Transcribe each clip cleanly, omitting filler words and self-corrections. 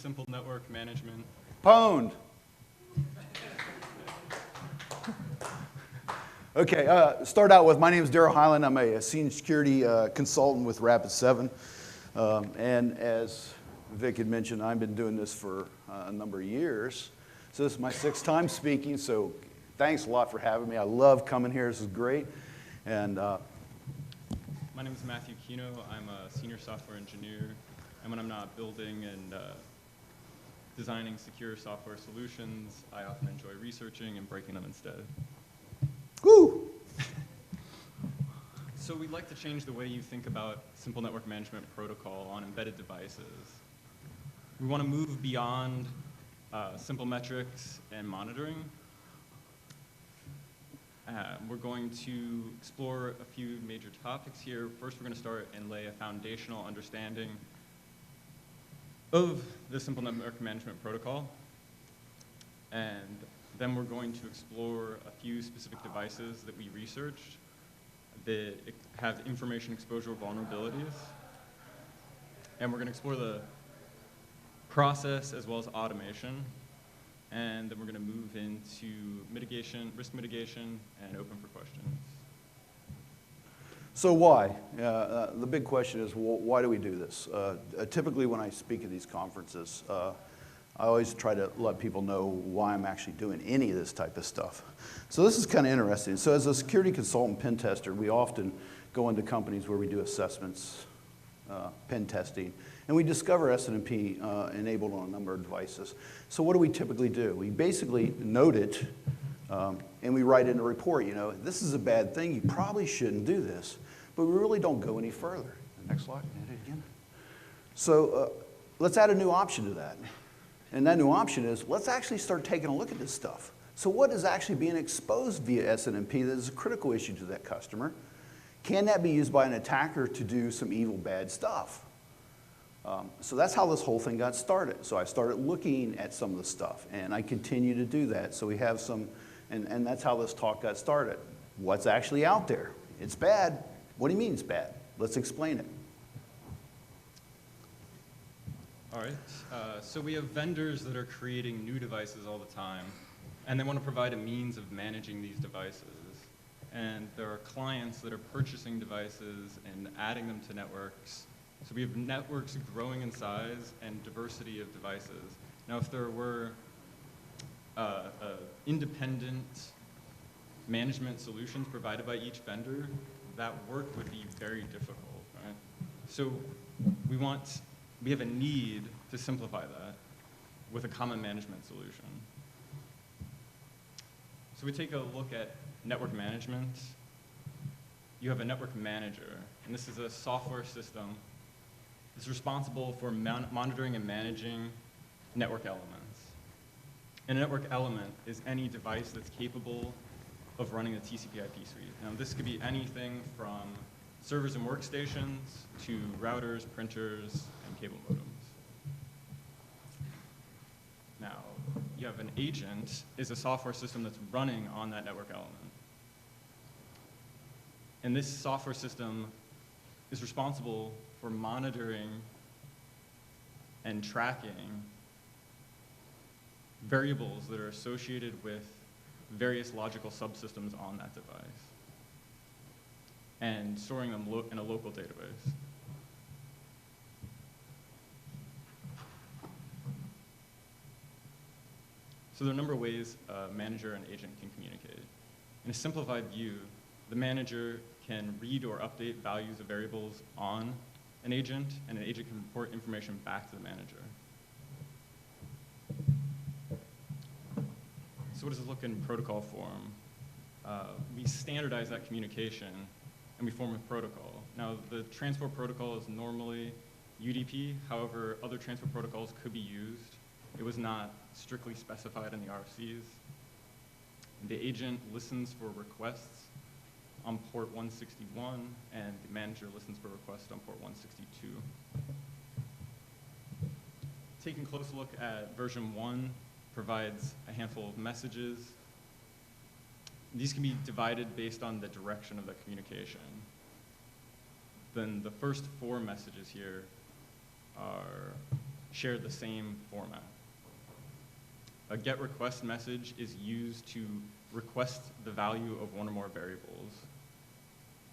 Simple Network Management. Pwned. Okay, start out with, my name is Deral Heiland. I'm a senior security consultant with Rapid 7. And as Vic had mentioned, I've been doing this for a number of years. So this is my 6th time speaking, so thanks a lot for having me. I love coming here, this is great. And my name is Matthew Kienow. I'm a senior software engineer. And when I'm not building and designing secure software solutions, I often enjoy researching and breaking them instead. Woo! So we'd like to change the way you think about simple network management protocol on embedded devices. We want to move beyond simple metrics and monitoring. We're going to explore a few major topics here. First, we're going to start and lay a foundational understanding of the simple network management protocol. And then we're going to explore a few specific devices that we researched that have information exposure vulnerabilities. And we're going to explore the process as well as automation. And then we're going to move into mitigation, risk mitigation, and open for questions. So why? The big question is, why do we do this? Typically when I speak at these conferences, I always try to let people know why I'm actually doing any of this type of stuff. So this is kind of interesting. So as a security consultant pen tester, we often go into companies where we do assessments, pen testing, and we discover SNMP enabled on a number of devices. So what do we typically do? We basically note it, and we write in a report, you know, this is a bad thing, you probably shouldn't do this, but we really don't go any further. Next slide, hit it again. So let's add a new option to that. And that new option is, let's actually start taking a look at this stuff. So what is actually being exposed via SNMP that is a critical issue to that customer? Can that be used by an attacker to do some evil, bad stuff? So that's how this whole thing got started. So I started looking at some of the stuff, and I continue to do that. So we have some, and that's how this talk got started. What's actually out there? It's bad. What do you mean it's bad? Let's explain it. All right, so we have vendors that are creating new devices all the time, and they want to provide a means of managing these devices. And there are clients that are purchasing devices and adding them to networks. So we have networks growing in size and diversity of devices. Now, if there were independent management solutions provided by each vendor, that work would be very difficult, right? So we have a need to simplify that with a common management solution. So we take a look at network management. You have a network manager, and this is a software system that's responsible for monitoring and managing network elements. And a network element is any device that's capable of running the TCP/IP suite. Now, this could be anything from servers and workstations to routers, printers, and cable modems. Now, you have an agent is a software system that's running on that network element. And this software system is responsible for monitoring and tracking variables that are associated with various logical subsystems on that device and storing them in a local database. So there are a number of ways a manager and agent can communicate. In a simplified view, the manager can read or update values of variables on an agent, and an agent can report information back to the manager. So what does it look in protocol form? We standardize that communication, and we form a protocol. Now, the transport protocol is normally UDP. However, other transport protocols could be used. It was not strictly specified in the RFCs. The agent listens for requests on port 161, and the manager listens for requests on port 162. Taking a close look at version 1 provides a handful of messages. These can be divided based on the direction of the communication. Then the first 4 messages here are share the same format. A get request message is used to request the value of one or more variables.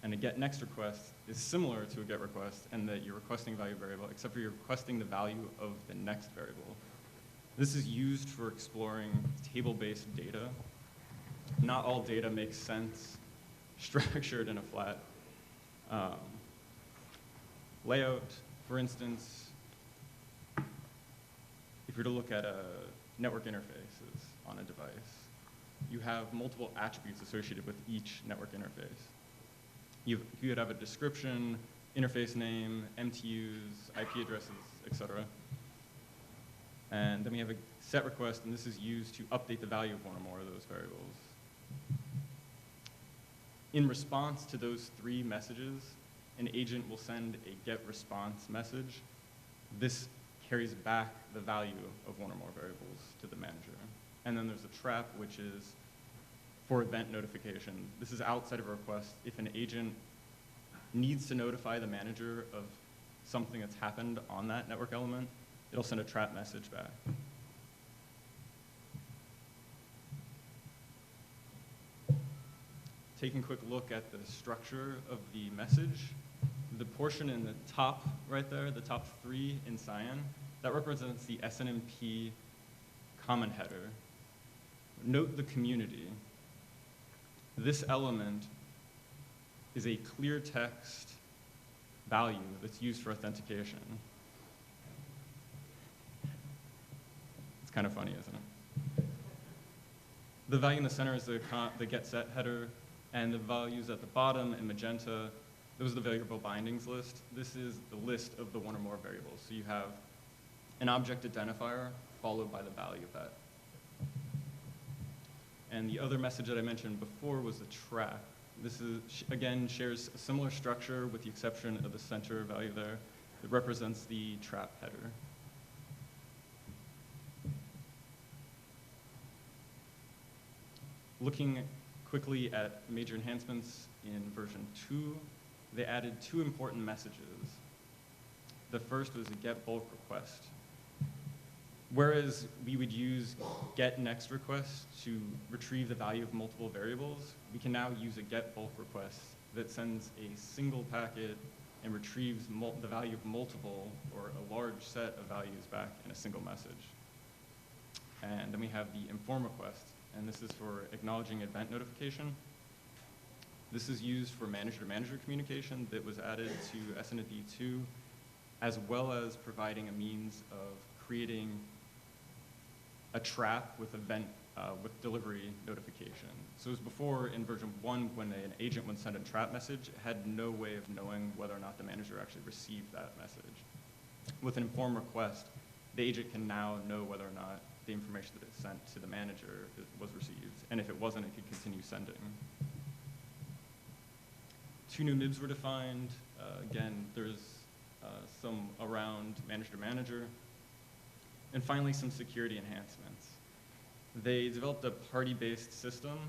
And a get next request is similar to a get request in that you're requesting a value variable, except for you're requesting the value of the next variable. This is used for exploring table-based data. Not all data makes sense structured in a flat layout. For instance, if you're to look at network interfaces on a device, you have multiple attributes associated with each network interface. You would have a description, interface name, MTUs, IP addresses, etc. And then we have a set request, and this is used to update the value of one or more of those variables. In response to those three messages, an agent will send a get response message. This carries back the value of one or more variables to the manager. And then there's a trap, which is for event notification. This is outside of a request. If an agent needs to notify the manager of something that's happened on that network element, it'll send a trap message back. Taking a quick look at the structure of the message, the portion in the top right there, the top three in cyan, that represents the SNMP comment header. Note the community. This element is a clear text value that's used for authentication. It's kind of funny, isn't it? The value in the center is the get set header, and the values at the bottom in magenta, those are the variable bindings list. This is the list of the one or more variables. So you have an object identifier followed by the value of that. And the other message that I mentioned before was the trap. This is, again, shares a similar structure with the exception of the center value there. It represents the trap header. Looking quickly at major enhancements in version 2, they added two important messages. The first was a get bulk request. Whereas we would use get next request to retrieve the value of multiple variables, we can now use a get bulk request that sends a single packet and retrieves the value of multiple or a large set of values back in a single message. And then we have the inform request, and this is for acknowledging event notification. This is used for manager-to-manager communication that was added to SNMP 2, as well as providing a means of creating a trap with with delivery notification. So as before in version 1, when an agent would send a trap message, it had no way of knowing whether or not the manager actually received that message. With an inform request, the agent can now know whether or not the information that it sent to the manager was received, and if it wasn't, it could continue sending. Two new MIBs were defined. Again, there's some around manager-to-manager. And finally, some security enhancements. They developed a party-based system.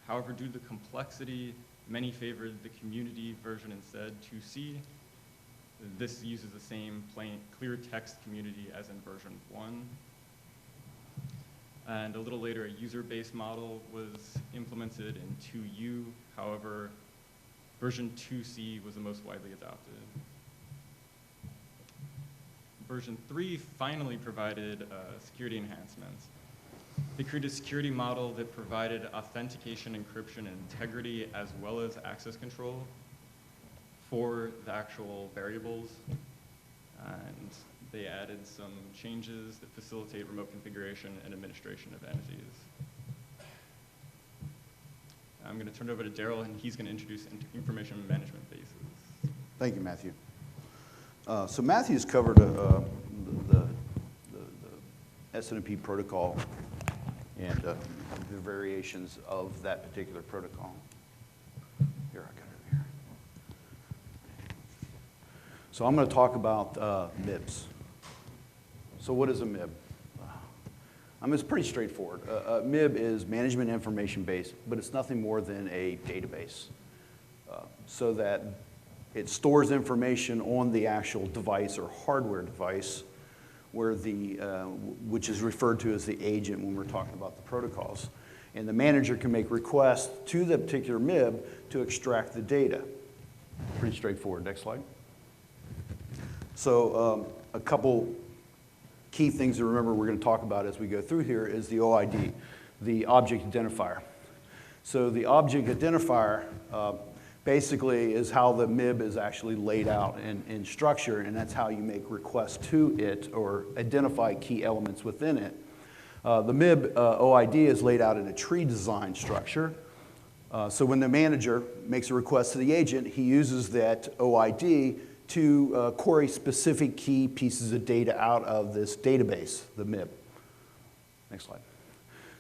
However, due to the complexity, many favored the community version instead, 2C. This uses the same plain, clear text community as in version 1. And a little later, a user-based model was implemented in 2U. However, version 2C was the most widely adopted. Version 3 finally provided security enhancements. They created a security model that provided authentication, encryption, and integrity, as well as access control for the actual variables. And they added some changes that facilitate remote configuration and administration of entities. I'm going to turn it over to Deral, and he's going to introduce information management bases. Thank you, Matthew. So Matthew's covered the SNMP protocol and the variations of that particular protocol. Here, I got it here. So I'm going to talk about MIBs. So what is a MIB? It's pretty straightforward. MIB is management information base, but it's nothing more than a database so that it stores information on the actual device or hardware device where which is referred to as the agent when we're talking about the protocols. And the manager can make requests to the particular MIB to extract the data. Pretty straightforward. Next slide. So a couple key things to remember we're going to talk about as we go through here is the OID, the object identifier. So the object identifier basically is how the MIB is actually laid out in structure, and that's how you make requests to it or identify key elements within it. The MIB OID is laid out in a tree design structure. So when the manager makes a request to the agent, he uses that OID to query specific key pieces of data out of this database, the MIB. Next slide.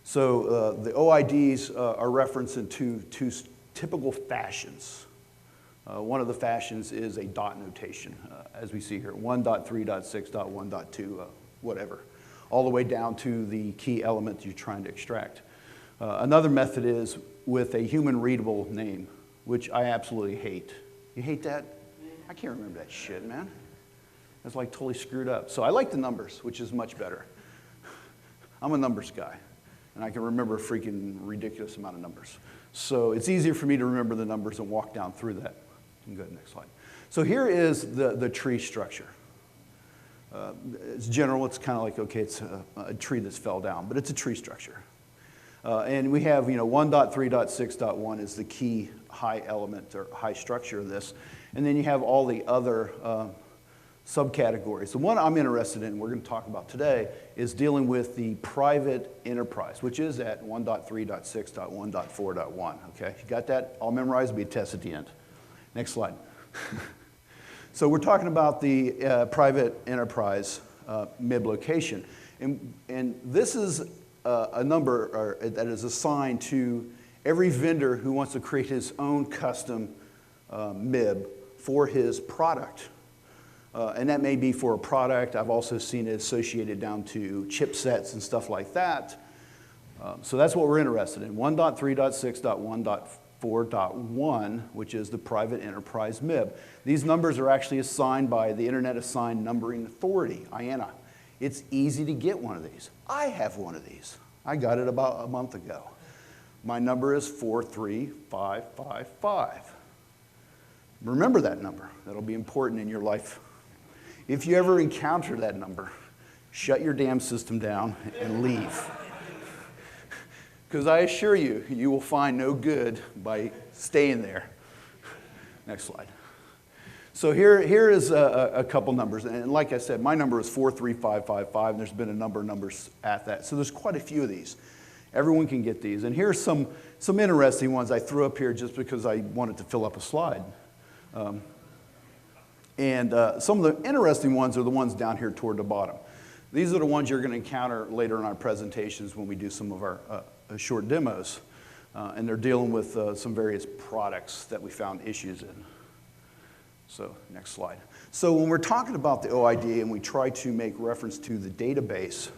So the OIDs are referenced in two typical fashions. One of the fashions is a dot notation, as we see here, 1.3.6.1.2, whatever, all the way down to the key element you're trying to extract. Another method is with a human readable name, which I absolutely hate. You hate that? I can't remember that shit, man. That's like totally screwed up. So I like the numbers, which is much better. I'm a numbers guy, and I can remember a freaking ridiculous amount of numbers. So it's easier for me to remember the numbers and walk down through that. You can go to the next slide. So here is the tree structure. It's general. It's kind of like, okay, it's a tree that's fell down, but it's a tree structure. And we have, 1.3.6.1 is the key high element or high structure of this. And then you have all the other subcategories. The one I'm interested in, we're going to talk about today, is dealing with the private enterprise, which is at 1.3.6.1.4.1. Okay, you got that all memorized? It'll be a test at the end. Next slide. So we're talking about the private enterprise MIB location. And this is a number that is assigned to every vendor who wants to create his own custom MIB for his product. And that may be for a product. I've also seen it associated down to chipsets and stuff like that. So that's what we're interested in, 1.3.6.1.4.1, which is the private enterprise MIB. These numbers are actually assigned by the Internet Assigned Numbering Authority, IANA. It's easy to get one of these. I have one of these. I got it about a month ago. My number is 43555. Remember that number. That'll be important in your life. If you ever encounter that number, shut your damn system down and leave. Because I assure you, you will find no good by staying there. Next slide. So here is a couple numbers. And like I said, my number is 43555, and there's been a number of numbers at that. So there's quite a few of these. Everyone can get these. And here's some interesting ones I threw up here just because I wanted to fill up a slide. Some of the interesting ones are the ones down here toward the bottom. These are the ones you're going to encounter later in our presentations when we do some of our short demos. And they're dealing with some various products that we found issues in. So next slide. So when we're talking about the OID and we try to make reference to the database,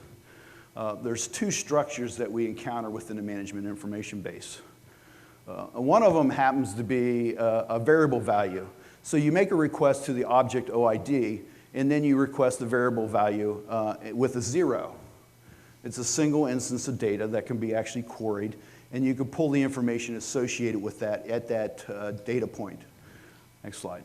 there's two structures that we encounter within the management information base. One of them happens to be a variable value. So you make a request to the object OID, and then you request the variable value with a 0. It's a single instance of data that can be actually queried, and you can pull the information associated with that at that data point. Next slide.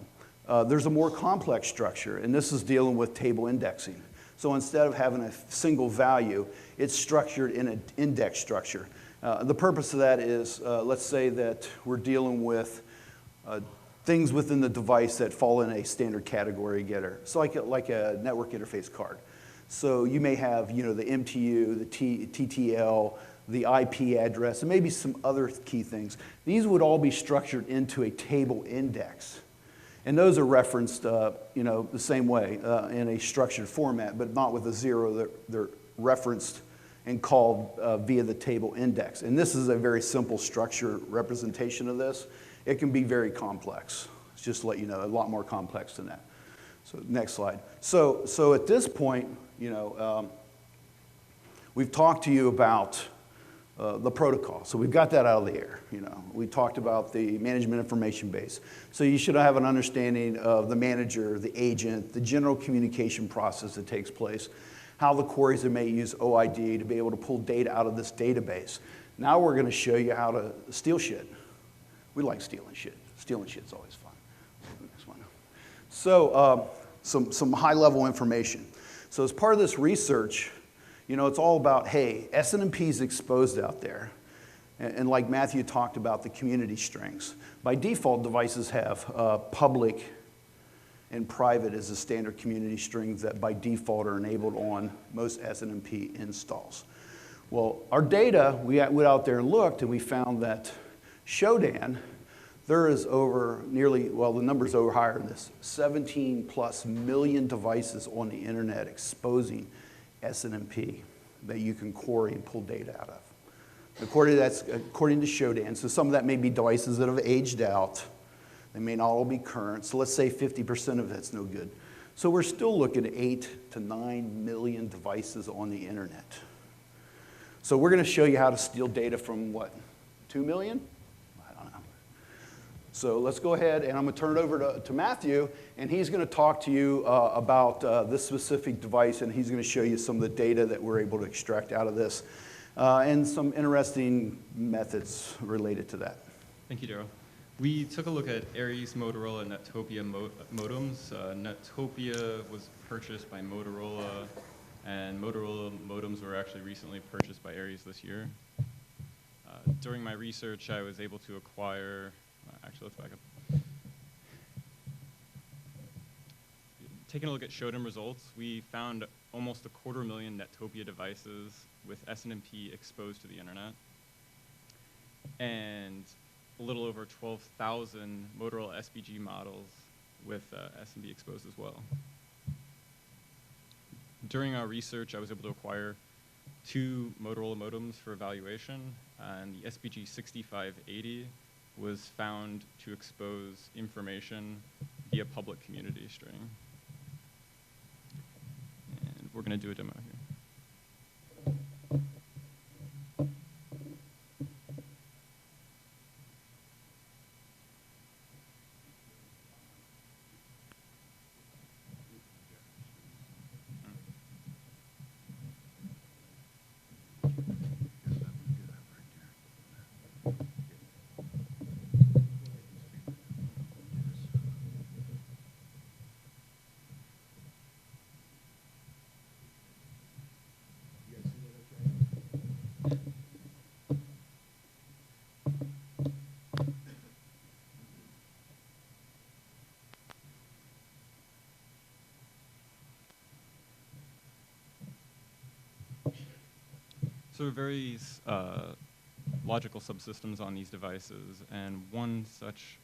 There's a more complex structure, and this is dealing with table indexing. So instead of having a single value, it's structured in an index structure. The purpose of that is, let's say that we're dealing with things within the device that fall in a standard category getter. So like a network interface card. So you may have, the MTU, the TTL, the IP address, and maybe some other key things. These would all be structured into a table index. And those are referenced, the same way in a structured format, but not with a 0. They're referenced and called via the table index. And this is a very simple structure representation of this. It can be very complex. It's just to let you know, a lot more complex than that. So next slide. So at this point, we've talked to you about the protocol. So we've got that out of the air. We talked about the management information base. So you should have an understanding of the manager, the agent, the general communication process that takes place. how the queries may use OID to be able to pull data out of this database. Now we're going to show you how to steal shit. We like stealing shit. Stealing shit's always fun. Next one. So some high-level information. So as part of this research, you know, it's all about, hey, SNMP's exposed out there. And like Matthew talked about, the community strings. By default, devices have public and private as the standard community strings that by default are enabled on most SNMP installs. Well, our data, we went out there and looked, and we found that Shodan, there is over nearly, well, the number's over higher than this, 17+ million devices on the internet exposing SNMP that you can query and pull data out of. According to Shodan, so some of that may be devices that have aged out. They may not all be current. So let's say 50% of that's no good. So we're still looking at 8 to 9 million devices on the internet. So we're going to show you how to steal data from what, 2 million? I don't know. So let's go ahead, and I'm going to turn it over to Matthew, and he's going to talk to you about this specific device, and he's going to show you some of the data that we're able to extract out of this, and some interesting methods related to that. Thank you, Daryl. We took a look at Aries, Motorola, and Netopia modems. Netopia was purchased by Motorola, and Motorola modems were actually recently purchased by Aries this year. During my research, I was able to acquire, actually let's back up. Taking a look at Shodan results, we found almost 250,000 Netopia devices with SNMP exposed to the internet, and a little over 12,000 Motorola SBG models with SNMP exposed as well. During our research, I was able to acquire 2 Motorola modems for evaluation, and the SBG 6580 was found to expose information via public community string. And we're going to do a demo here. So there are various logical subsystems on these devices, and one such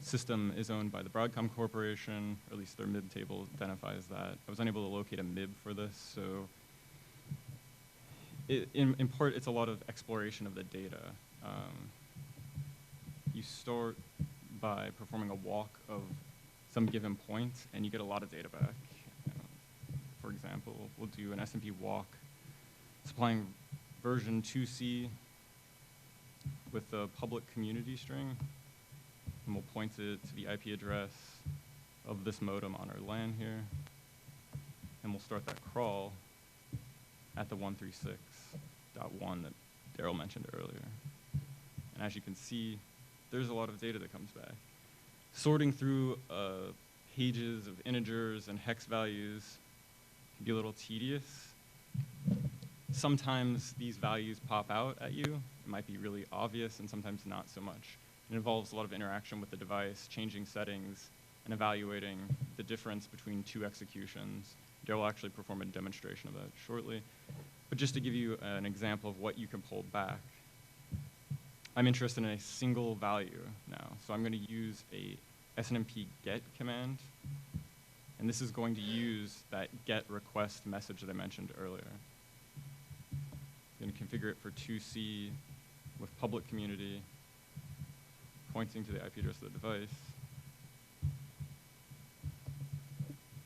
system is owned by the Broadcom Corporation, or at least their MIB table identifies that. I was unable to locate a MIB for this, so in part it's a lot of exploration of the data. You start by performing a walk of some given point, and you get a lot of data back. For example, we'll do an SNMP walk supplying version 2C with the public community string, and we'll point it to the IP address of this modem on our LAN here, and we'll start that crawl at the 136.1 that Daryl mentioned earlier. And as you can see, there's a lot of data that comes back. Sorting through pages of integers and hex values can be a little tedious. Sometimes these values pop out at you. It might be really obvious, and sometimes not so much. It involves a lot of interaction with the device, changing settings, and evaluating the difference between 2 executions. Daryl will actually perform a demonstration of that shortly. But just to give you an example of what you can pull back, I'm interested in a single value now. So I'm going to use a SNMP get command, and this is going to use that get request message that I mentioned earlier. I'm going to configure it for 2C with public community, pointing to the IP address of the device,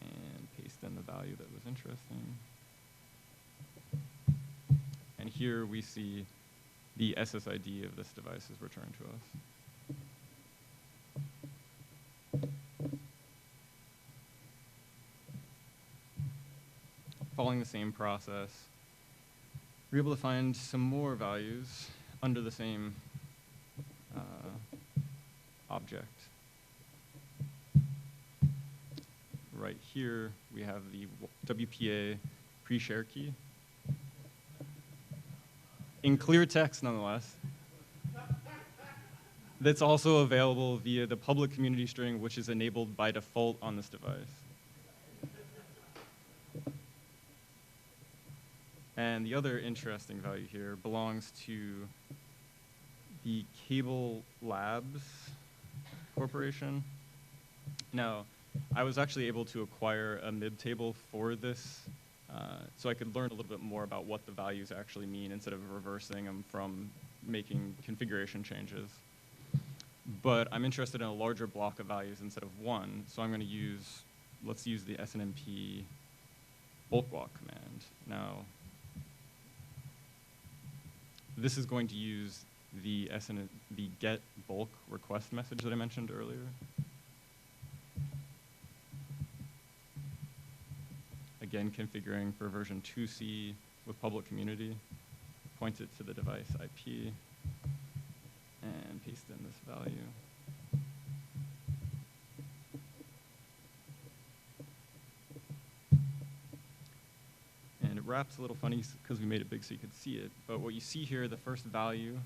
and paste in the value that was interesting. And here we see the SSID of this device is returned to us. following the same process, we're able to find some more values under the same object. Right here, we have the WPA pre-share key. In clear text, nonetheless. That's also available via the public community string, which is enabled by default on this device. And the other interesting value here belongs to the Cable Labs Corporation. Now, I was actually able to acquire a MIB table for this, so I could learn a little bit more about what the values actually mean instead of reversing them from making configuration changes. But I'm interested in a larger block of values instead of one, so I'm going to use, let's use the SNMP bulk walk command. Now, this is going to use the get bulk request message that I mentioned earlier. Again, configuring for version 2C with public community, point it to the device IP, and paste in this value. And it wraps a little funny because we made it big so you could see it, but what you see here, the first value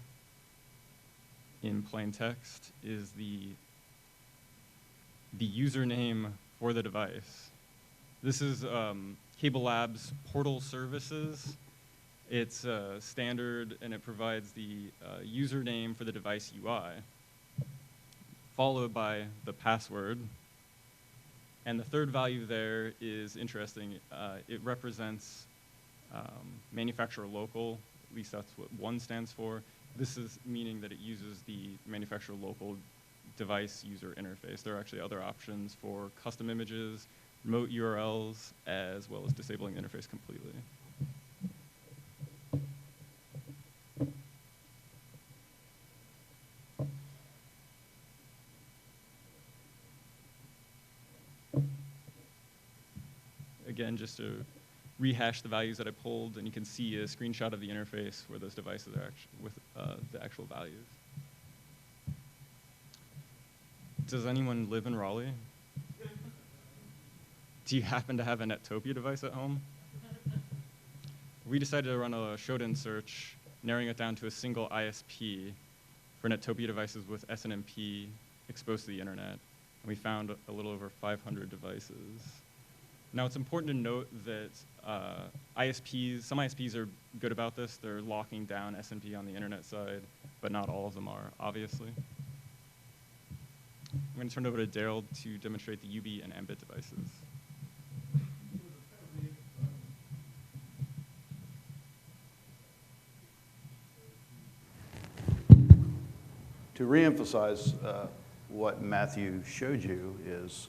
in plain text is the username for the device. This is Cable Labs Portal Services. It's standard, and it provides the username for the device UI, followed by the password. And the third value there is interesting. It represents manufacturer local, at least that's what 1 stands for. This is meaning that it uses the manufacturer local device user interface. There are actually other options for custom images, remote URLs, as well as disabling the interface completely. Again, just to rehash the values that I pulled, and you can see a screenshot of the interface where those devices are with the actual values. Does anyone live in Raleigh? Do you happen to have a Nettopia device at home? We decided to run a showdown search, narrowing it down to a single ISP for Nettopia devices with SNMP exposed to the internet. And we found a little over 500 devices. Now, it's important to note that some ISPs are good about this. They're locking down SNMP on the internet side, but not all of them are, obviously. I'm going to turn it over to Deral to demonstrate the UB and Ambit devices. To reemphasize what Matthew showed you is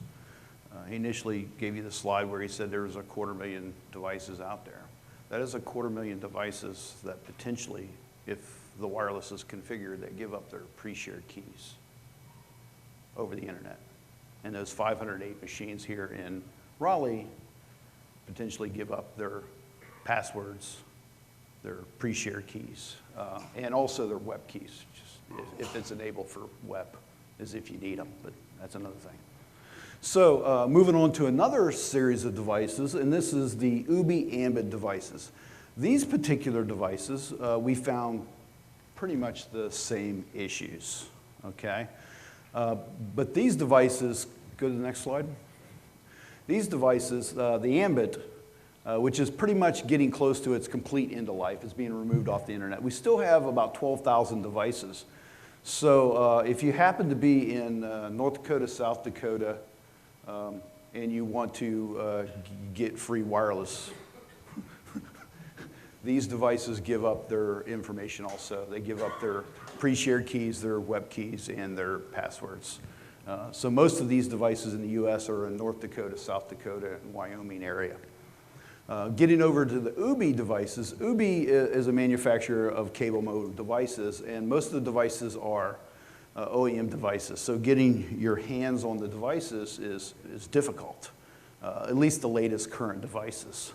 he initially gave you the slide where he said there was 250,000 devices out there. That is 250,000 devices that potentially, if the wireless is configured, that give up their pre-shared keys over the internet. And those 508 machines here in Raleigh potentially give up their passwords, their pre-shared keys, and also their web keys, just if it's enabled for web, as if you need them, but that's another thing. So moving on to another series of devices, and this is the UBI Ambit devices. These particular devices, we found pretty much the same issues, okay? But these devices, go to the next slide. These devices, the Ambit, which is pretty much getting close to its complete end of life, is being removed off the internet. We still have about 12,000 devices. So if you happen to be in North Dakota, South Dakota, and you want to get free wireless, these devices give up their information also. They give up their pre-shared keys, their web keys, and their passwords. So most of these devices in the US are in North Dakota, South Dakota, and Wyoming area. Getting over to the UBI devices, UBI is a manufacturer of cable modem devices, and most of the devices are OEM devices. So getting your hands on the devices is difficult, at least the latest current devices.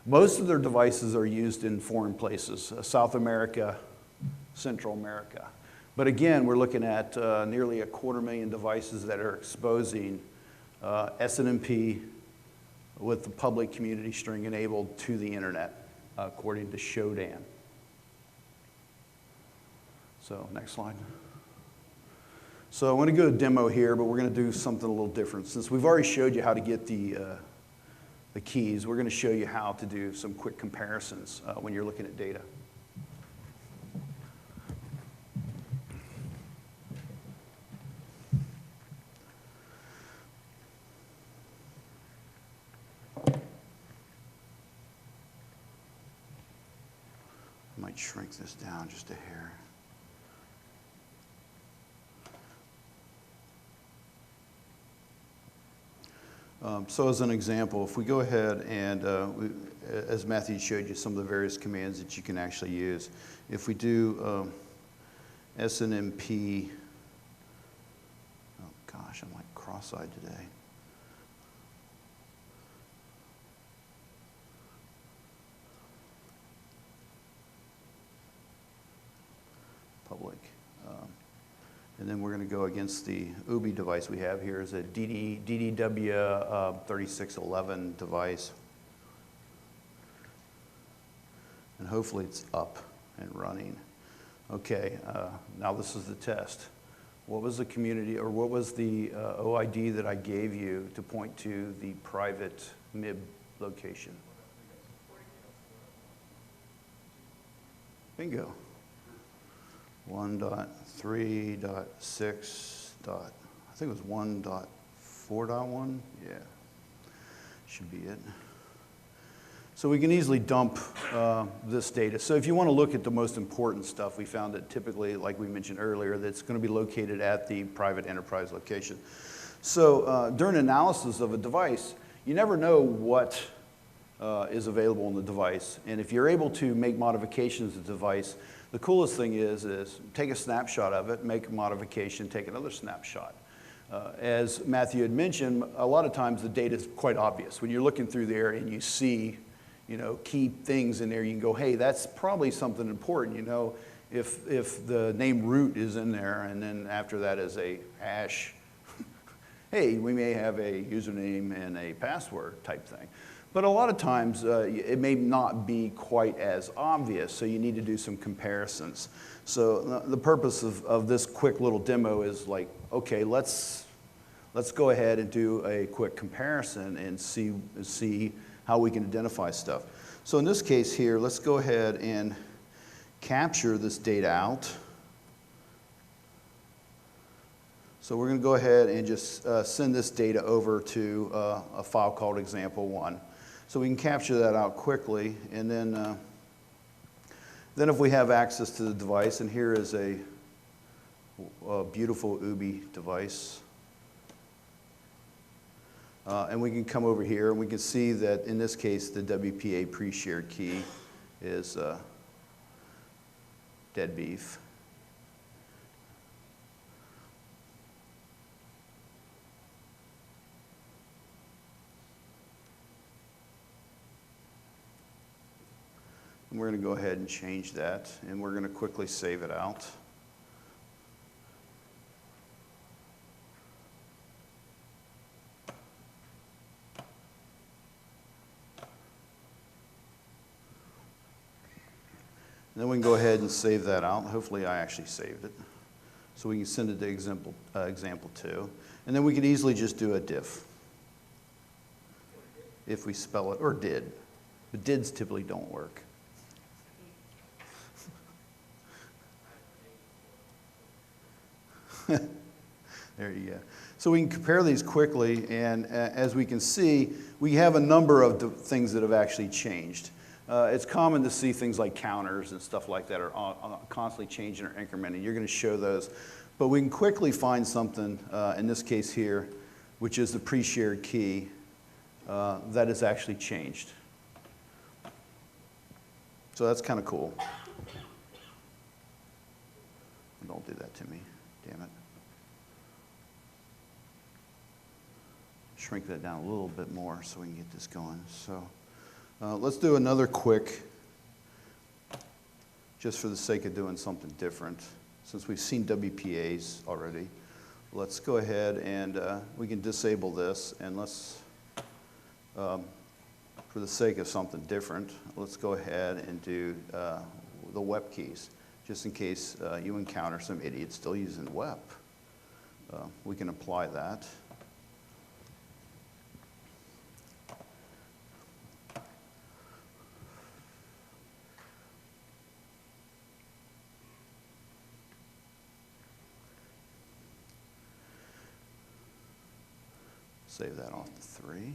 Most of their devices are used in foreign places, South America, Central America. But again, we're looking at nearly 250,000 devices that are exposing SNMP with the public community string enabled to the internet, according to Shodan. So next slide. So I want to go to demo here, but we're going to do something a little different. Since we've already showed you how to get the keys, we're going to show you how to do some quick comparisons when you're looking at data. I might shrink this down just a hair. So as an example, if we go ahead and, as Matthew showed you, some of the various commands that you can actually use. If we do SNMP, oh gosh, I'm like cross-eyed today. Public. And then we're going to go against the UBI device we have here is a DDW 3611 device. And hopefully it's up and running. Okay, now this is the test. What was the community, or what was the OID that I gave you to point to the private MIB location? Bingo. 1.3.6. I think it was 1.4.1. Yeah, should be it. So we can easily dump this data. So if you want to look at the most important stuff, we found that typically, like we mentioned earlier, that's going to be located at the private enterprise location. So during analysis of a device, you never know what is available on the device. And if you're able to make modifications to the device, the coolest thing is take a snapshot of it, make a modification, take another snapshot. As Matthew had mentioned, a lot of times the data is quite obvious. When you're looking through there and you see, key things in there, you can go, hey, that's probably something important. If the name root is in there and then after that is a hash, hey, we may have a username and a password type thing. But a lot of times, it may not be quite as obvious, so you need to do some comparisons. So the purpose of this quick little demo is like, okay, let's go ahead and do a quick comparison and see how we can identify stuff. So in this case here, let's go ahead and capture this data out. So we're going to go ahead and just send this data over to a file called example1. So we can capture that out quickly, and then if we have access to the device, and here is a beautiful UBI device, and we can come over here and we can see that in this case the WPA pre-shared key is dead beef. And we're going to go ahead and change that, and we're going to quickly save it out. And then we can go ahead and save that out. Hopefully I actually saved it. So we can send it to example 2. And then we could easily just do a diff if we spell it, or did. But dids typically don't work. There you go. So we can compare these quickly, and as we can see, we have a number of things that have actually changed. It's common to see things like counters and stuff like that are constantly changing or incrementing. You're going to show those. But we can quickly find something, in this case here, which is the pre-shared key, that has actually changed. So that's kind of cool. Don't do that to me, damn it. Shrink that down a little bit more so we can get this going. So Let's do another quick, just for the sake of doing something different. Since we've seen WPAs already, let's go ahead and we can disable this, and let's, for the sake of something different, let's go ahead and do the WEP keys, just in case you encounter some idiot still using WEP. We can apply that. Save that off to 3.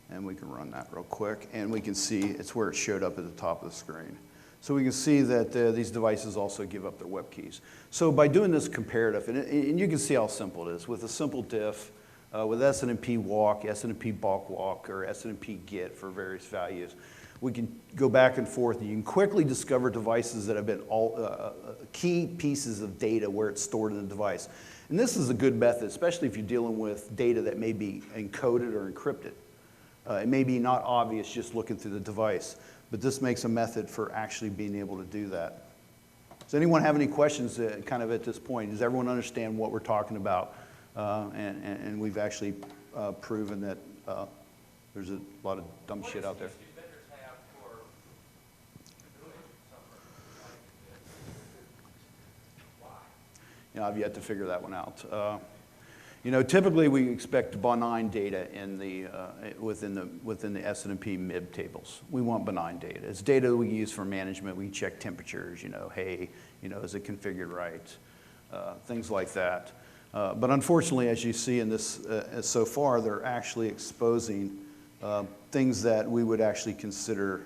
And we can run that real quick, and we can see it's where it showed up at the top of the screen. So we can see that these devices also give up their WEP keys. So by doing this comparative, and you can see how simple it is, with a simple diff, with SNMP walk, SNMP bulk walk, or SNMP get for various values, we can go back and forth, and you can quickly discover devices that have been key pieces of data where it's stored in the device. And this is a good method, especially if you're dealing with data that may be encoded or encrypted. It may be not obvious just looking through the device, but this makes a method for actually being able to do that. Does anyone have any questions kind of at this point? Does everyone understand what we're talking about? And we've actually proven that there's a lot of dumb shit out there. You know, I've yet to figure that one out. You know, typically we expect benign data in the, within the SNMP MIB tables. We want benign data. It's data that we use for management. We check temperatures, you know, hey, you know, is it configured right? Things like that. But unfortunately, as you see in this so far, they're actually exposing things that we would actually consider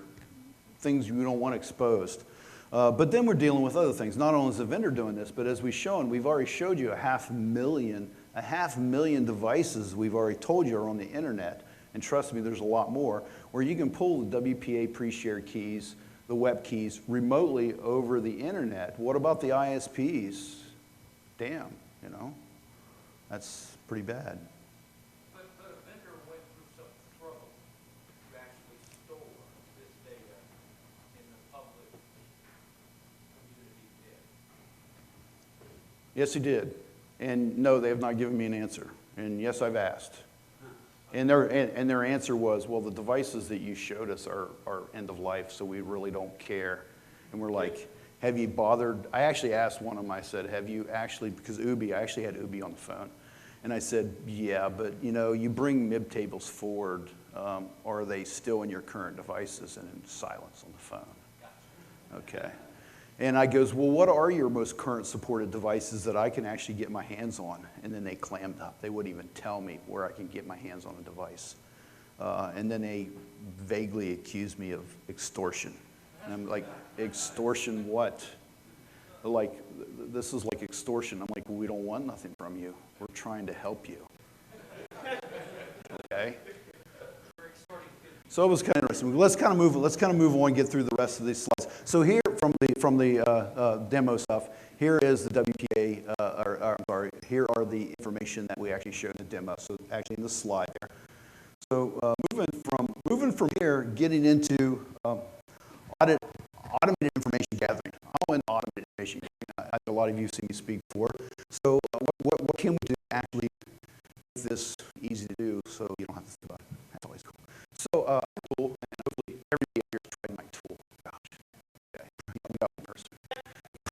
things we don't want exposed. But then we're dealing with other things. Not only is the vendor doing this, but as we've shown, we've already showed you a half million devices we've already told you are on the internet. And trust me, there's a lot more, where you can pull the WPA pre-shared keys, the WEP keys, remotely over the internet. What about the ISPs? Damn, you know, that's pretty bad. But a vendor went through some trouble to actually store this data in the public community did. Yes, he did. And no, they have not given me an answer. And yes, I've asked. And their answer was, well, the devices that you showed us are end of life, so we really don't care. And we're like, have you bothered? I actually asked one of them, I said, have you actually, because Ubi, I actually had Ubi on the phone. And I said, yeah, but you know, you bring MIB tables forward, or are they still in your current devices and in silence on the phone? Okay. And I goes, well, what are your most current supported devices that I can actually get my hands on? And then they clammed up. They wouldn't even tell me where I can get my hands on a device. And then they vaguely accused me of extortion. And I'm like, extortion what? They're like, this is like extortion. I'm like, well, we don't want nothing from you. We're trying to help you. Okay? So it was kind of interesting. Let's kind of move on, get through the rest of these slides. So here from the demo stuff, here is the WPA, here are the information that we actually showed in the demo. So actually in the slide there. So moving from here, getting into automated information gathering. I'm in automated information gathering. A lot of you see me speak before. So what can we do to actually make this easy to do so you don't have to think about it? That's always cool. So tool, and hopefully everybody here has tried my tool. Gosh, okay, we got one person.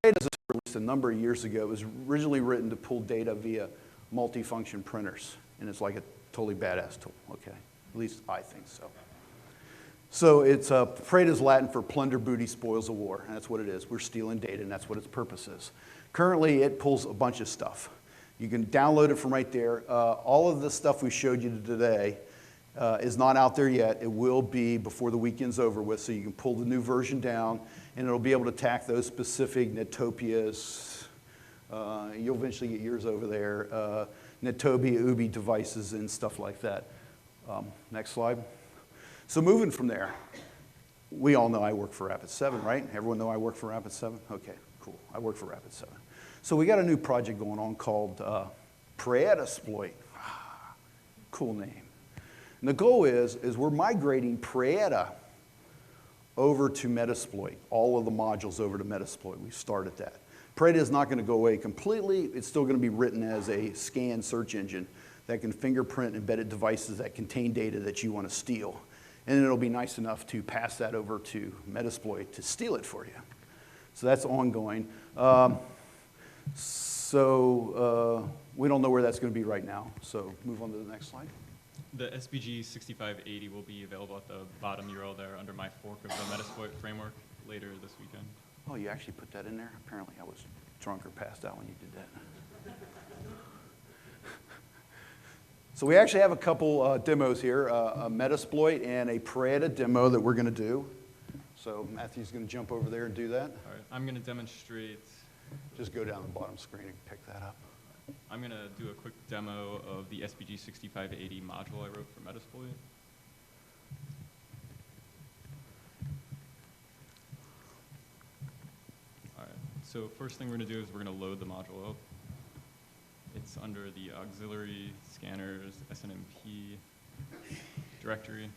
Pwnd is released a number of years ago. It was originally written to pull data via multifunction printers, and it's like a totally badass tool. Okay, at least I think so. So it's Pwnd is Latin for plunder, booty, spoils of war, and that's what it is. We're stealing data, and that's what its purpose is. Currently, it pulls a bunch of stuff. You can download it from right there. All of the stuff we showed you today is not out there yet. It will be before the weekend's over with, so you can pull the new version down, and it'll be able to attack those specific Netopias. You'll eventually get yours over there. Netopia, Ubi devices and stuff like that. Next slide. So moving from there, we all know I work for Rapid7, right? Everyone know I work for Rapid7? Okay, cool. I work for Rapid7. So we got a new project going on called Metasploit. Cool name. And the goal is we're migrating Pwnd over to Metasploit, all of the modules over to Metasploit. We started that. Pwnd is not going to go away completely. It's still going to be written as a scan search engine that can fingerprint embedded devices that contain data that you want to steal. And it'll be nice enough to pass that over to Metasploit to steal it for you. So that's ongoing. We don't know where that's going to be right now. So move on to the next slide. The SBG 6580 will be available at the bottom URL there under my fork of the Metasploit framework later this weekend. Oh, you actually put that in there? Apparently I was drunk or passed out when you did that. So we actually have a couple demos here, a Metasploit and a Pwnd demo that we're going to do. So Matthew's going to jump over there and do that. All right, I'm going to demonstrate. Just go down the bottom screen and pick that up. I'm going to do a quick demo of the SBG 6580 module I wrote for Metasploit. All right, so first thing we're going to do is we're going to load the module up. It's under the auxiliary scanners SNMP directory.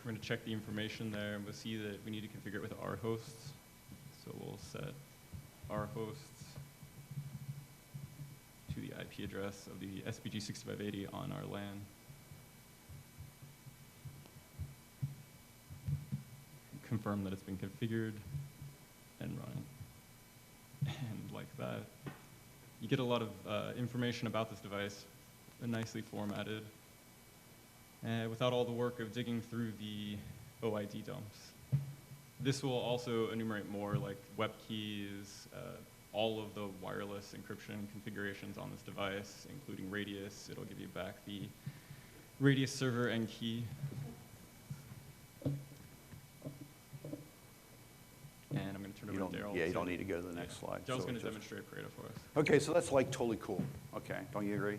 We're going to check the information there, and we'll see that we need to configure it with our hosts. So we'll set our hosts to the IP address of the SBG 6580 on our LAN. Confirm that it's been configured and running. And like that, you get a lot of information about this device, nicely formatted, without all the work of digging through the OID dumps. This will also enumerate more like web keys, all of the wireless encryption configurations on this device, including radius. It'll give you back the radius server and key. And I'm going to turn it over to Deral. Yeah, you don't need to go to the next slide. Daryl's going to demonstrate Pwnd for us. Okay, so that's like totally cool. Okay, don't you agree?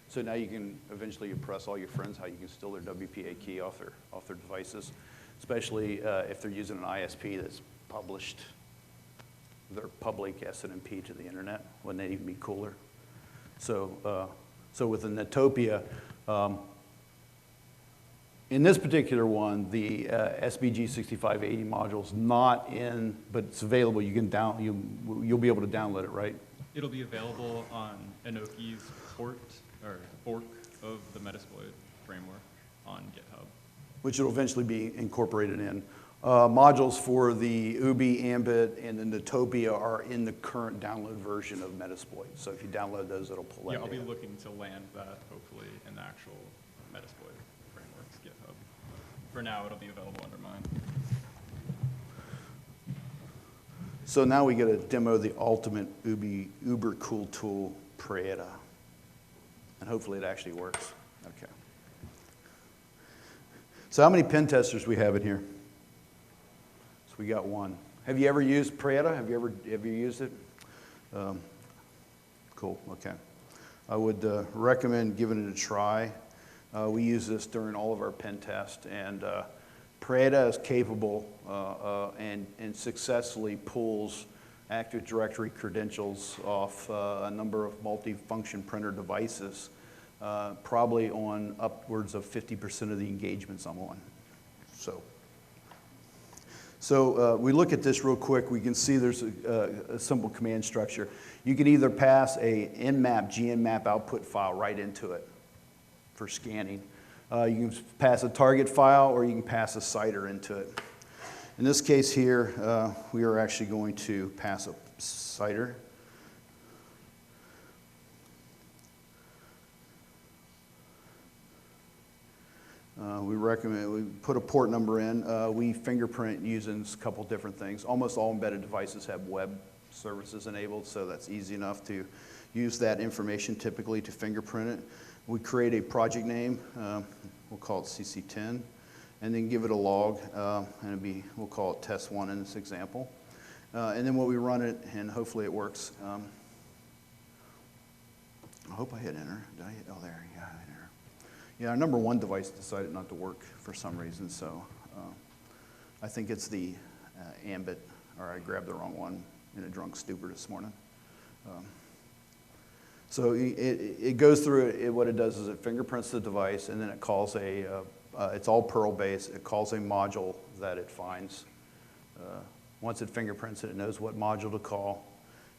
So now you can eventually impress all your friends how you can steal their WPA key off their devices, especially if they're using an ISP that's published their public SNMP to the internet. Wouldn't that even be cooler? So, with the Netopia, in this particular one, the SBG 6580 module is not in, but it's available. You can you'll be able to download it, right? It'll be available on Enoki's port or fork of the Metasploit framework on GitHub, Which will eventually be incorporated in. Modules for the UBI, Ambit, and the Netopia are in the current download version of Metasploit. So if you download those, it'll pull that Yeah, I'll be data. looking to land that hopefully in the actual Metasploit framework's GitHub. For now, it'll be available under mine. So now we get to demo the ultimate uber cool tool, Pwnd. And hopefully it actually works. Okay. So how many pen testers we have in here? So we got one. Have you ever used Pwnd? Have you used it? Cool, okay. I would recommend giving it a try. We use this during all of our pen tests, and Pwnd is capable and successfully pulls Active Directory credentials off a number of multi-function printer devices, probably on upwards of 50% of the engagements I'm on. So we look at this real quick. We can see there's a simple command structure. You can either pass a nmap, gnmap output file right into it for scanning. You can pass a target file, or you can pass a CIDR into it. In this case here, we are actually going to pass a CIDR. We put a port number in. We fingerprint using a couple different things. Almost all embedded devices have web services enabled, so that's easy it'll to use that information typically to fingerprint it. We create a project name. We'll call it CC10. And then give it a log, and we'll call it test 1 in this example. And then when we run it, and hopefully it works. I hope I hit enter. Did I hit, oh, there, yeah, I hit enter. Yeah, our number one device decided not to work for some reason, so I think it's the Ambit, or I grabbed the wrong one in a drunk stupor this morning. So it goes through it. What it does is it fingerprints the device, and then it calls it's all Perl based. It calls a module that it finds. Once it fingerprints it, it knows what module to call,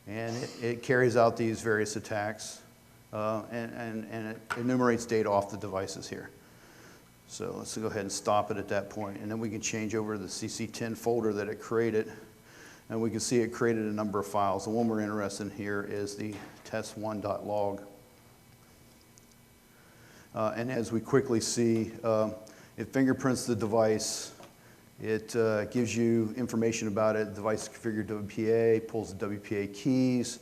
and it carries out these various attacks, and it enumerates data off the devices here. So let's go ahead and stop it at that point, and then we can change over to the CC10 folder that it created, and we can see it created a number of files. The one we're interested in here is the test1.log. And as we quickly see, it fingerprints the device. It gives you information about it. The device is configured WPA, pulls the WPA keys.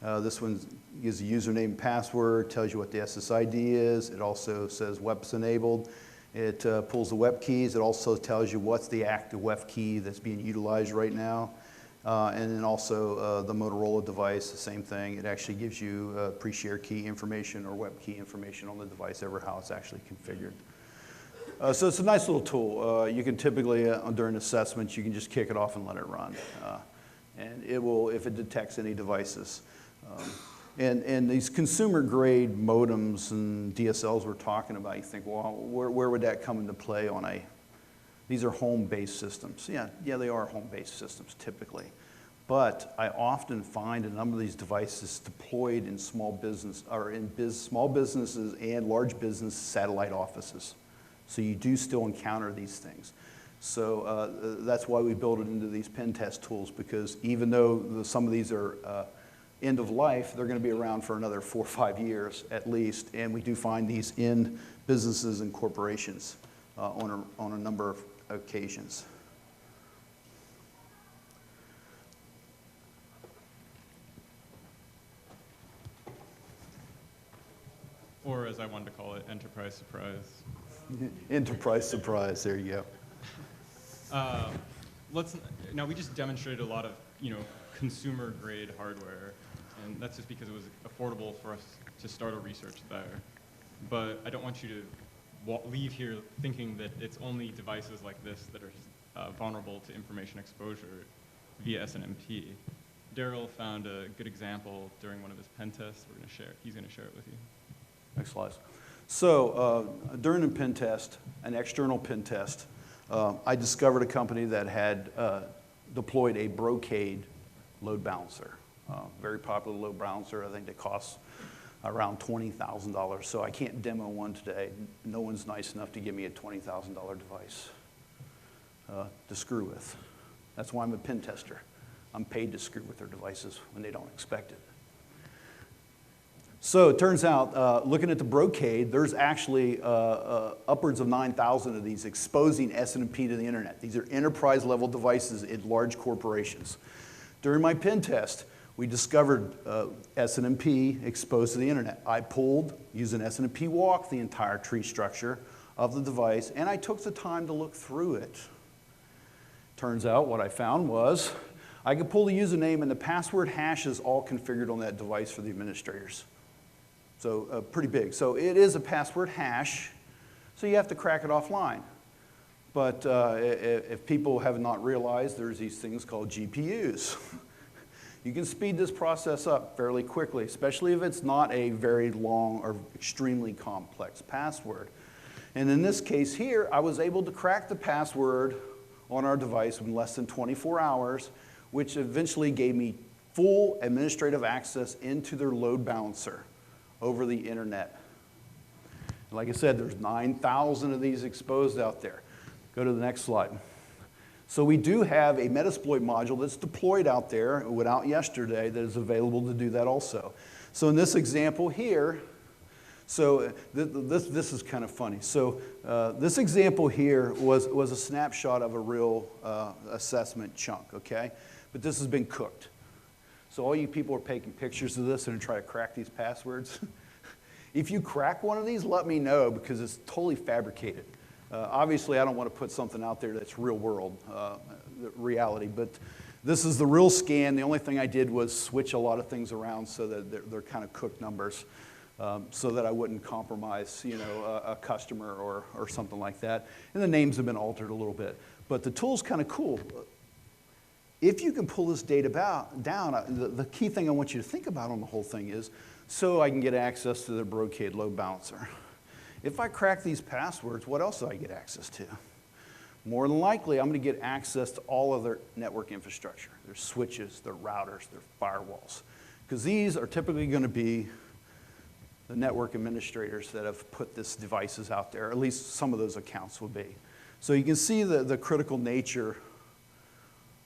This one gives a username and password, tells you what the SSID is. It also says WEP's enabled. It pulls the WEP keys. It also tells you what's the active WEP key that's being utilized right now. And then also the Motorola device, the same thing. It actually gives you pre-share key information or WEP key information on the device, ever how it's actually configured. So it's a nice little tool. You can typically, during assessments, you can just kick it off and let it run. And it will, if it detects any devices. And these consumer-grade modems and DSLs we're talking about, you think, well, where would that come into play on these are home-based systems. Yeah, they are home-based systems typically. But I often find a number of these devices deployed in small business, or in small businesses and large business satellite offices. So you do still encounter these things. So that's why we build it into these pen test tools, because even though some of these are end of life, they're going to be around for another 4 or 5 years at least, and we do find these in businesses and corporations on a number of occasions. Or as I wanted to call it, enterprise surprise. Enterprise surprise, there you go. Now we just demonstrated a lot of, consumer grade hardware, and that's just because it was affordable for us to start a research there. But I don't want you to leave here thinking that it's only devices like this that are vulnerable to information exposure via SNMP. Deral found a good example during one of his pen tests. He's going to share it with you. Next slide. So during a pen test, an external pen test, I discovered a company that had deployed a brocade load balancer. Very popular load balancer. I think it costs around $20,000. So I can't demo one today. No one's nice enough to give me a $20,000 device to screw with. That's why I'm a pen tester. I'm paid to screw with their devices when they don't expect it. So it turns out, looking at the brocade, there's actually upwards of 9,000 of these exposing SNMP to the internet. These are enterprise-level devices in large corporations. During my pen test, we discovered SNMP exposed to the internet. I pulled, using SNMP walk, the entire tree structure of the device, and I took the time to look through it. Turns out what I found was I could pull the username and the password hashes all configured on that device for the administrators. So pretty big. So it is a password hash, so you have to crack it offline. But if people have not realized, there's these things called GPUs. You can speed this process up fairly quickly, especially if it's not a very long or extremely complex password. And in this case here, I was able to crack the password on our device in less than 24 hours, which eventually gave me full administrative access into their load balancer over the internet. Like I said, there's 9,000 of these exposed out there. Go to the next slide. So we do have a Metasploit module that's deployed out there, it went out yesterday, that is available to do that also. So in this example here, so this is kind of funny. So this example here was a snapshot of a real assessment chunk, okay? But this has been cooked. So all you people are taking pictures of this and try to crack these passwords. If you crack one of these, let me know, because it's totally fabricated. Obviously, I don't want to put something out there that's real world reality, but this is the real scan. The only thing I did was switch a lot of things around so that they're kind of cooked numbers. so that I wouldn't compromise, a customer or something like that. And the names have been altered a little bit. But the tool's kind of cool. If you can pull this data down, the key thing I want you to think about on the whole thing is, so I can get access to the brocade load balancer. If I crack these passwords, what else do I get access to? More than likely, I'm going to get access to all of their network infrastructure, their switches, their routers, their firewalls. Because these are typically going to be the network administrators that have put these devices out there, at least some of those accounts will be. So you can see the critical nature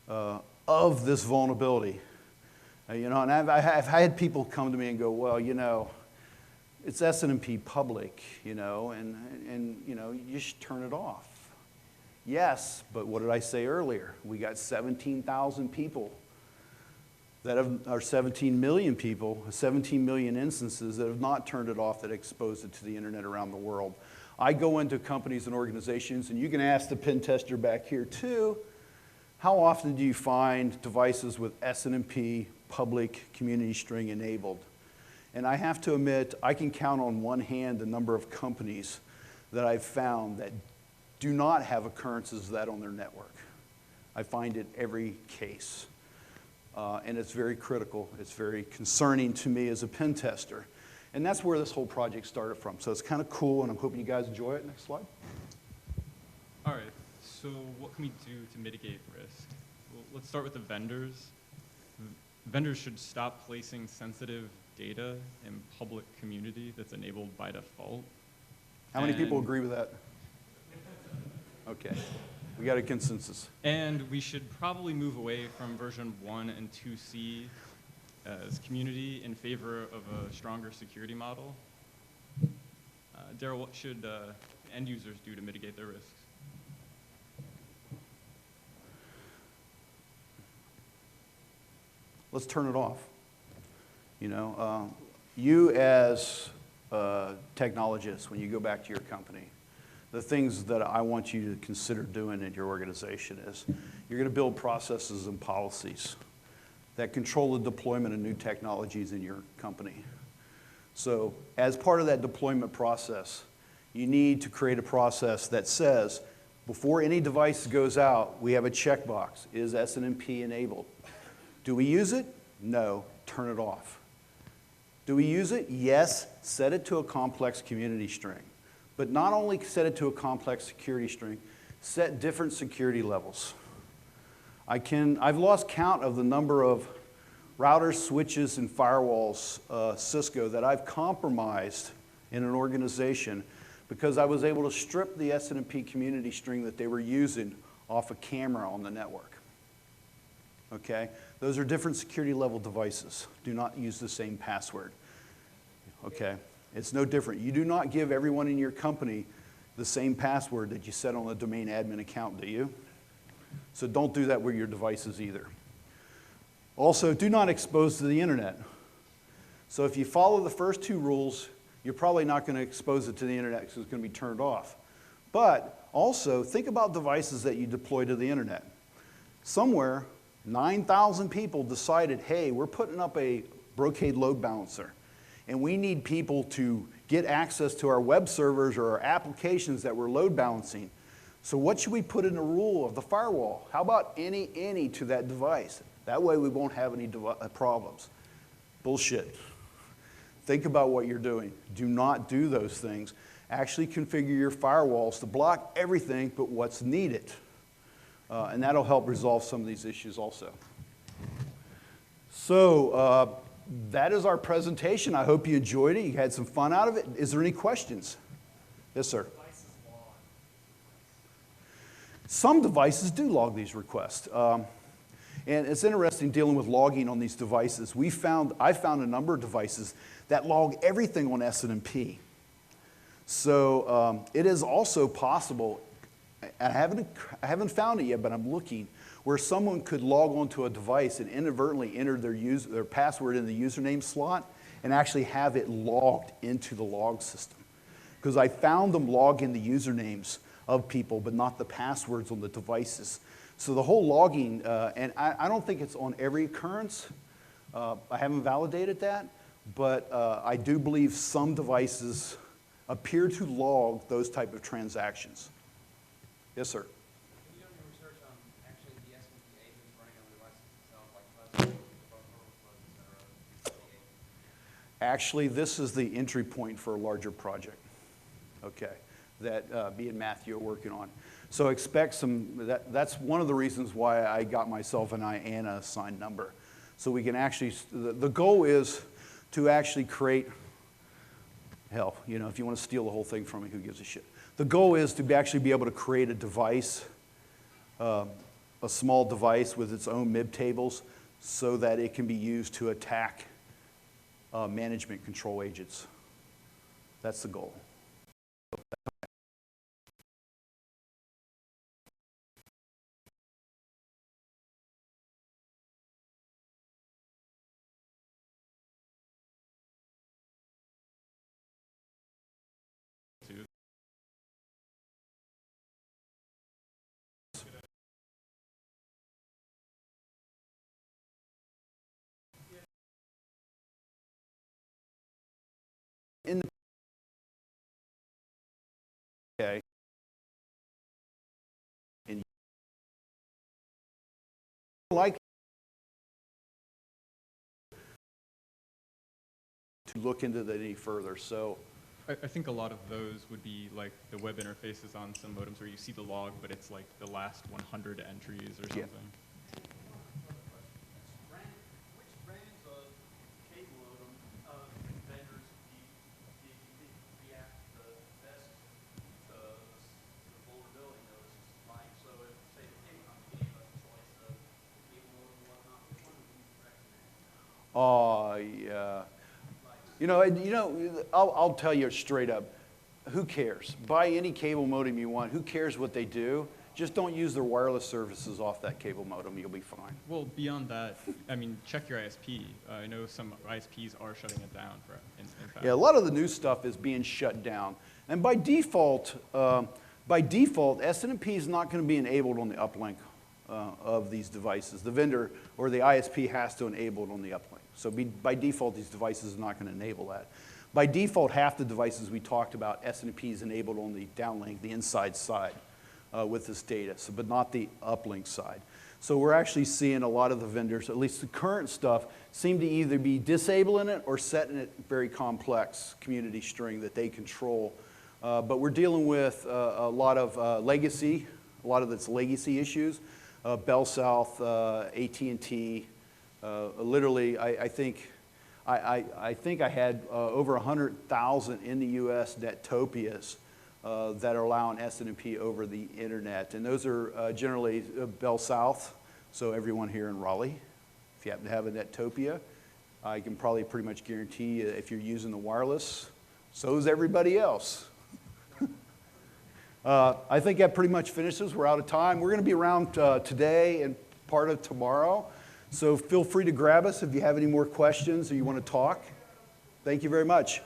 of this vulnerability. And I've had people come to me and go, well, it's SNMP public, and you should turn it off. Yes, but what did I say earlier? We got 17,000 people or 17 million people, 17 million instances that have not turned it off, that exposed it to the internet around the world. I go into companies and organizations, and you can ask the pen tester back here too, how often do you find devices with SNMP public community string enabled? And I have to admit, I can count on one hand the number of companies that I've found that do not have occurrences of that on their network. I find it every case. And it's very critical. It's very concerning to me as a pen tester. And that's where this whole project started from. So it's kind of cool, and I'm hoping you guys enjoy it. Next slide. All right, so what can we do to mitigate risk? Well, let's start with the vendors. Vendors should stop placing sensitive data in public community that's enabled by default. How many people agree with that? Okay, we got a consensus. And we should probably move away from version 1 and 2C as community in favor of a stronger security model. Deral, what should end users do to mitigate their risks? Let's turn it off. You as technologists, when you go back to your company, the things that I want you to consider doing in your organization is you're going to build processes and policies that control the deployment of new technologies in your company. So as part of that deployment process, you need to create a process that says, before any device goes out, we have a checkbox. Is SNMP enabled? Do we use it? No. Turn it off. Do we use it? Yes. Set it to a complex community string. But not only set it to a complex security string, set different security levels. I've lost count of the number of routers, switches, and firewalls, Cisco, that I've compromised in an organization because I was able to strip the SNMP community string that they were using off a camera on the network. Okay? Those are different security level devices. Do not use the same password. Okay? It's no different. You do not give everyone in your company the same password that you set on a domain admin account, do you? So don't do that with your devices either. Also, do not expose to the internet. So if you follow the first two rules, you're probably not going to expose it to the internet because it's going to be turned off. But also, think about devices that you deploy to the internet. Somewhere, 9,000 people decided, hey, we're putting up a brocade load balancer, and we need people to get access to our web servers or our applications that we're load balancing. So what should we put in the rule of the firewall? How about any to that device? That way we won't have any problems. Bullshit. Think about what you're doing. Do not do those things. Actually configure your firewalls to block everything but what's needed. And that'll help resolve some of these issues also. So that is our presentation. I hope you enjoyed it. You had some fun out of it. Is there any questions? Yes, sir. Some devices do log these requests. And it's interesting dealing with logging on these devices. I found a number of devices that log everything on SNMP. So it is also possible, I haven't found it yet, but I'm looking, where someone could log onto a device and inadvertently enter their password in the username slot and actually have it logged into the log system. Because I found them logging the usernames of people, but not the passwords on the devices. So the whole logging, and I don't think it's on every occurrence. I haven't validated that, but I do believe some devices appear to log those type of transactions. Yes, sir. Have you done any research on actually the SNMP agents running on the devices itself, like fuzz, et cetera? Actually, this is the entry point for a larger project, okay, that me and Matthew are working on. So expect that's one of the reasons why I got myself and Anna assigned number. So we can actually, the goal is to actually create, hell, you know, if you want to steal the whole thing from me, who gives a shit? The goal is to actually be able to create a device, a small device with its own MIB tables, so that it can be used to attack management control agents. That's the goal. Okay. And like to look into that any further. So I think a lot of those would be like the web interfaces on some modems where you see the log, but it's like the last 100 entries or something. Yeah. Which brands of cable modem vendors do you think react the best to the vulnerability notices? Like, so if, say, the cable company gave us a choice of cable modem and whatnot, which one would you recommend? yeah. I'll tell you straight up, who cares? Buy any cable modem you want. Who cares what they do? Just don't use their wireless services off that cable modem. You'll be fine. Well, beyond that, I mean, check your ISP. I know some ISPs are shutting it down in fact. Yeah, a lot of the new stuff is being shut down. And by default, SNMP is not going to be enabled on the uplink of these devices. The vendor or the ISP has to enable it on the uplink. So by default, these devices are not going to enable that. By default, half the devices we talked about, SNMP is enabled on the downlink, the inside side with this data, but not the uplink side. So we're actually seeing a lot of the vendors, at least the current stuff, seem to either be disabling it or setting it very complex community string that they control. But we're dealing with a lot of legacy, a lot of its legacy issues. Bell South, AT&T, literally, I think I had over 100,000 in the U.S. Netopias that are allowing SNMP over the internet, and those are generally Bell South. So everyone here in Raleigh, if you happen to have a Netopia, I can probably pretty much guarantee you if you're using the wireless, so is everybody else. I think that pretty much finishes. We're out of time. We're going to be around today and part of tomorrow. So feel free to grab us if you have any more questions or you want to talk. Thank you very much.